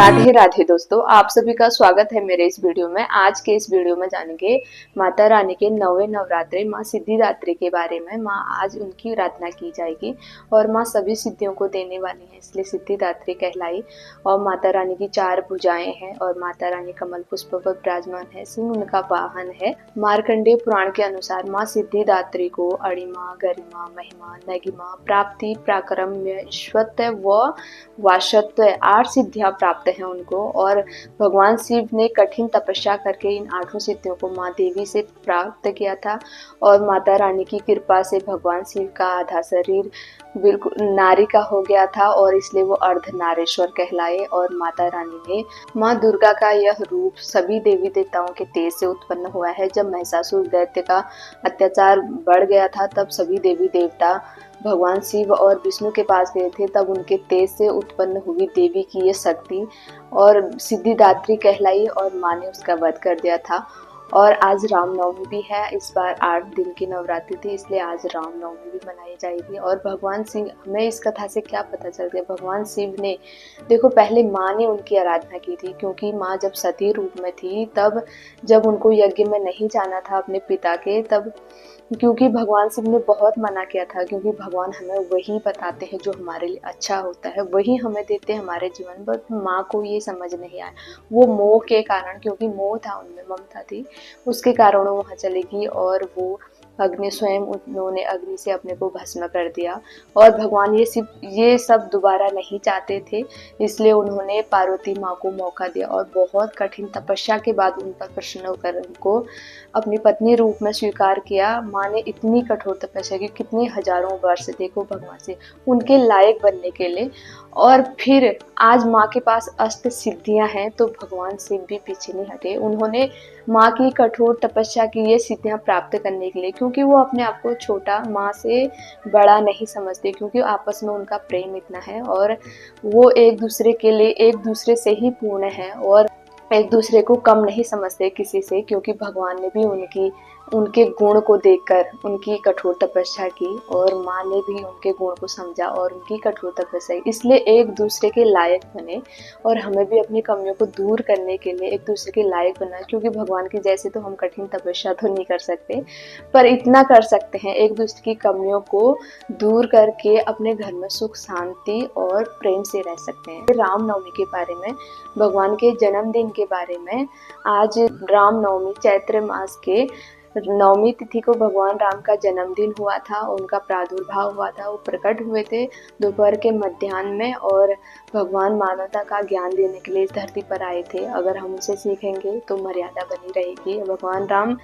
राधे राधे दोस्तों, आप सभी का स्वागत है मेरे इस वीडियो में। आज के इस वीडियो में जानेंगे माता रानी के नौवे नवरात्रे माँ सिद्धिदात्री के बारे में। माँ आज उनकी आराधना की जाएगी और माँ सभी सिद्धियों को देने वाली हैं, इसलिए सिद्धिदात्री कहलाई। और माता रानी की 4 भुजाएं हैं और माता रानी कमल पुष्प पर विराजमान है। सिंह उनका वाहन है। मार्कंडेय पुराण के अनुसार माँ सिद्धिदात्री को अणिमा, गरिमा, महिमा, नगिमा, प्राप्ति, प्राक्रम्य, ईश्वत्य व वाशत्व 8 सिद्धियां प्राप्त हैं उनको। और भगवान शिव ने कठिन तपस्या करके इन 8 सिद्धियों को माँ देवी से प्राप्त किया था। और माता रानी की कृपा से भगवान शिव का आधा शरीर बिल्कुल नारी का हो गया था और इसलिए वो अर्धनारेश्वर कहलाए। और माता रानी ने माँ दुर्गा का यह रूप सभी देवी देवताओं के तेज से उत्पन्न हुआ है। जब महिषासुर दैत्य का अत्याचार बढ़ गया था तब सभी देवी देवता भगवान शिव और विष्णु के पास गए थे, तब उनके तेज से उत्पन्न हुई देवी की ये शक्ति और सिद्धिदात्री कहलाई और माँ ने उसका वध कर दिया था। और आज रामनवमी भी है। इस बार 8 दिन की नवरात्रि थी, इसलिए आज रामनवमी भी मनाई जाएगी। और भगवान शिव, हमें इस कथा से क्या पता चलता है, भगवान शिव ने देखो पहले माँ ने उनकी आराधना की थी, क्योंकि माँ जब सती रूप में थी तब जब उनको यज्ञ में नहीं जाना था अपने पिता के, तब क्योंकि भगवान शिव ने बहुत मना किया था, क्योंकि भगवान हमें वही बताते हैं जो हमारे लिए अच्छा होता है, वही हमें देते हैं हमारे जीवन। बट माँ को ये समझ नहीं आया, वो मोह के कारण, क्योंकि मोह था उनमें, ममता थी, उसके कारण वो वहाँ चली गई और वो अग्नि स्वयं उन्होंने अग्नि से अपने को भस्म कर दिया। और भगवान ये सब दोबारा नहीं चाहते थे, इसलिए उन्होंने पार्वती माँ को मौका दिया और बहुत कठिन तपस्या के बाद उन पर प्रसन्न होकर उनको अपनी पत्नी रूप में स्वीकार किया। माँ ने इतनी कठोर तपस्या की, कितने हजारों वर्ष देखो भगवान से उनके लायक बनने के लिए। और फिर आज माँ के पास अष्ट सिद्धियां हैं, तो भगवान शिव भी पीछे नहीं हटे। उन्होंने माँ की कठोर तपस्या की ये सिद्धियां प्राप्त करने के लिए, क्योंकि वो अपने आप को छोटा, माँ से बड़ा नहीं समझते, क्योंकि आपस में उनका प्रेम इतना है और वो एक दूसरे के लिए एक दूसरे से ही पूर्ण है और एक दूसरे को कम नहीं समझते किसी से, क्योंकि भगवान ने भी उनके गुण को देखकर उनकी कठोर तपस्या की और माँ ने भी उनके गुण को समझा और उनकी कठोर तपस्या, इसलिए एक दूसरे के लायक बने। और हमें भी अपनी कमियों को दूर करने के लिए एक दूसरे के लायक बनना, क्योंकि भगवान की जैसे तो हम कठिन तपस्या तो नहीं कर सकते, पर इतना कर सकते हैं एक दूसरे की कमियों को दूर करके अपने घर में सुख शांति और प्रेम से रह सकते हैं। रामनवमी के बारे में, भगवान के जन्मदिन के बारे में, आज रामनवमी चैत्र मास के नवमी तिथि को भगवान राम का जन्मदिन हुआ था, उनका प्रादुर्भाव हुआ था। वो प्रकट हुए थे दोपहर के मध्याह्न में और भगवान मानवता का ज्ञान देने के लिए इस धरती पर आए थे। अगर हम उसे सीखेंगे तो मर्यादा बनी रहेगी। भगवान राम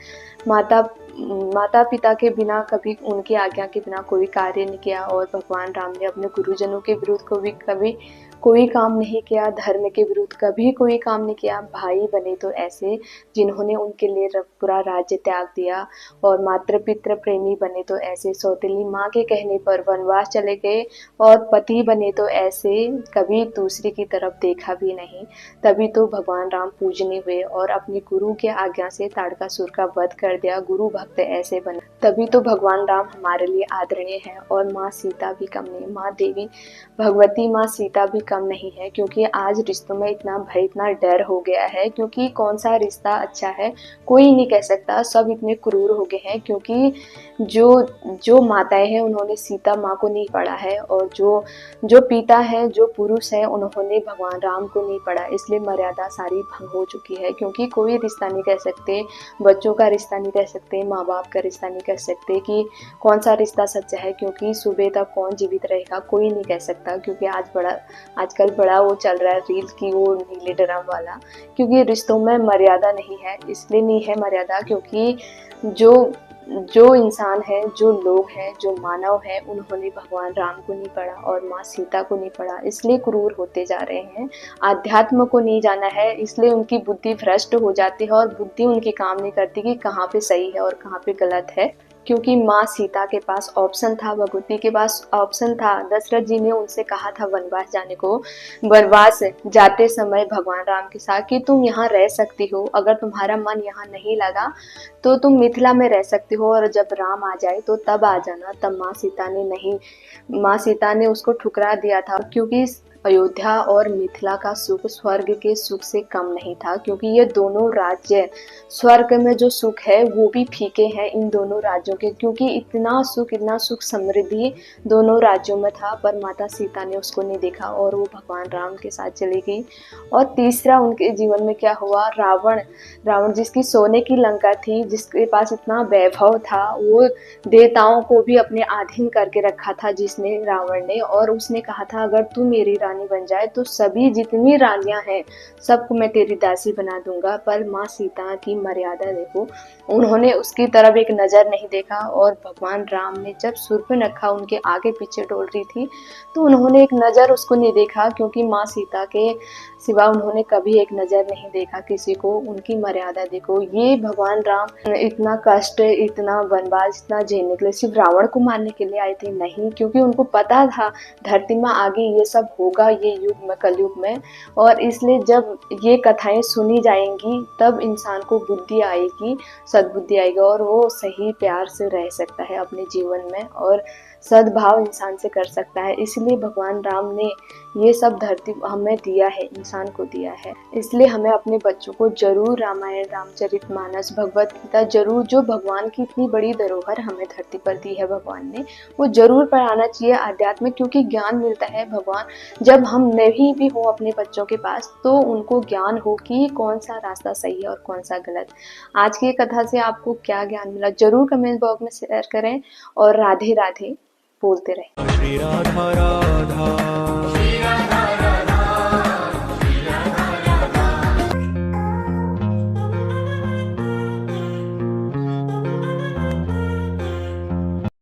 माता पिता के बिना, कभी उनकी आज्ञा के बिना कोई कार्य नहीं किया और भगवान राम ने अपने गुरुजनों के विरुद्ध कभी कोई काम नहीं किया, धर्म के विरुद्ध कभी कोई काम नहीं किया। भाई बने तो ऐसे जिन्होंने उनके लिए पूरा राज्य त्याग दिया, और मातृ पितृ प्रेमी बने तो ऐसे सौतेली माँ के कहने पर वनवास चले गए, और पति बने तो ऐसे कभी दूसरी की तरफ देखा भी नहीं। तभी तो भगवान राम पूजनीय हुए और अपनी गुरु के आज्ञा से ताड़कासुर का वध कर दिया। गुरु भक्त ऐसे बने, तभी तो भगवान राम हमारे लिए आदरणीय है। और माँ सीता भी कम नहीं, माँ देवी भगवती माँ सीता भी कम नहीं है, क्योंकि आज रिश्तों में इतना भय, इतना डर हो गया है, क्योंकि कौन सा रिश्ता अच्छा है कोई नहीं कह सकता, सब इतने क्रूर हो गए हैं। क्योंकि जो माताएं हैं उन्होंने सीता माँ को नहीं पढ़ा है, और जो पिता है, जो पुरुष है, उन्होंने भगवान राम को नहीं पढ़ा, इसलिए मर्यादा सारी भंग हो चुकी है। क्योंकि कोई रिश्ता नहीं कह सकते, बच्चों का रिश्ता नहीं कह सकते, माँ बाप का रिश्ता नहीं कह सकते कि कौन सा रिश्ता सच्चा है, क्योंकि सुबह तक कौन जीवित रहेगा कोई नहीं कह सकता। क्योंकि आजकल बड़ा वो चल रहा है रील की, वो नीले ड्राम वाला, क्योंकि रिश्तों में मर्यादा नहीं है। इसलिए नहीं है मर्यादा क्योंकि जो इंसान है, जो लोग हैं, जो मानव है, उन्होंने भगवान राम को नहीं पढ़ा और माँ सीता को नहीं पढ़ा, इसलिए क्रूर होते जा रहे हैं। आध्यात्म को नहीं जाना है, इसलिए उनकी बुद्धि भ्रष्ट हो जाती है और बुद्धि उनकी काम नहीं करती कि कहाँ पे सही है और कहाँ पे गलत है। क्योंकि माँ सीता के पास ऑप्शन था, भगवती के पास ऑप्शन था। दशरथ जी ने उनसे कहा था वनवास जाने को, वनवास जाते समय भगवान राम के साथ कि तुम यहाँ रह सकती हो, अगर तुम्हारा मन यहाँ नहीं लगा तो तुम मिथिला में रह सकती हो, और जब राम आ जाए तो तब आ जाना। तब माँ सीता ने उसको ठुकरा दिया था, क्योंकि अयोध्या और मिथिला का सुख स्वर्ग के सुख से कम नहीं था, क्योंकि ये दोनों राज्य, स्वर्ग में जो सुख है वो भी फीके हैं इन दोनों राज्यों के, क्योंकि इतना सुख समृद्धि दोनों राज्यों में था, पर माता सीता ने उसको नहीं देखा और वो भगवान राम के साथ चली गई। और तीसरा उनके जीवन में क्या हुआ, रावण रावण जिसकी सोने की लंका थी, जिसके पास इतना वैभव था, वो देवताओं को भी अपने अधीन करके रखा था जिसने, रावण ने, और उसने कहा था अगर तू मेरी रानी बन जाए तो सभी जितनी रानियां हैं सबको मैं तेरी दासी बना दूंगा। पर माँ सीता की मर्यादा देखो, उन्होंने उसकी तरफ एक नजर नहीं देखा, और भगवान राम ने जब शूर्पणखा उनके आगे पीछे डोल रही थी तो उन्होंने एक नजर उसको नहीं देखा, क्योंकि माँ सीता के सिवा उन्होंने कभी एक नजर नहीं देखा किसी को। उनकी मर्यादा देखो, ये भगवान राम इतना कष्ट, इतना वनवास, इतना झेलने के लिए सिर्फ रावण को मारने के लिए आए थे? नहीं, क्योंकि उनको पता था धरती में आगे ये सब होगा, ये युग में, कलयुग में। और इसलिए जब ये कथाएं सुनी जाएंगी तब इंसान को बुद्धि आएगी, सद्बुद्धि आएगी, और वो सही प्यार से रह सकता है अपने जीवन में, और सद्भाव इंसान से कर सकता है। इसलिए भगवान राम ने ये सब धरती हमें दिया है, इंसान को दिया है। इसलिए हमें अपने बच्चों को जरूर रामायण, रामचरितमानस, भगवत गीता जरूर, जो भगवान की इतनी बड़ी धरोहर हमें धरती पर दी है भगवान ने, वो जरूर पढ़ाना चाहिए आध्यात्म, क्योंकि ज्ञान मिलता है भगवान जब हम नहीं भी हो अपने बच्चों के पास, तो उनको ज्ञान हो कि कौन सा रास्ता सही है और कौन सा गलत। आज की कथा से आपको क्या ज्ञान मिला जरूर कमेंट बॉक्स में शेयर करें, और राधे राधे बोलते रहे। श्री राधा राधा।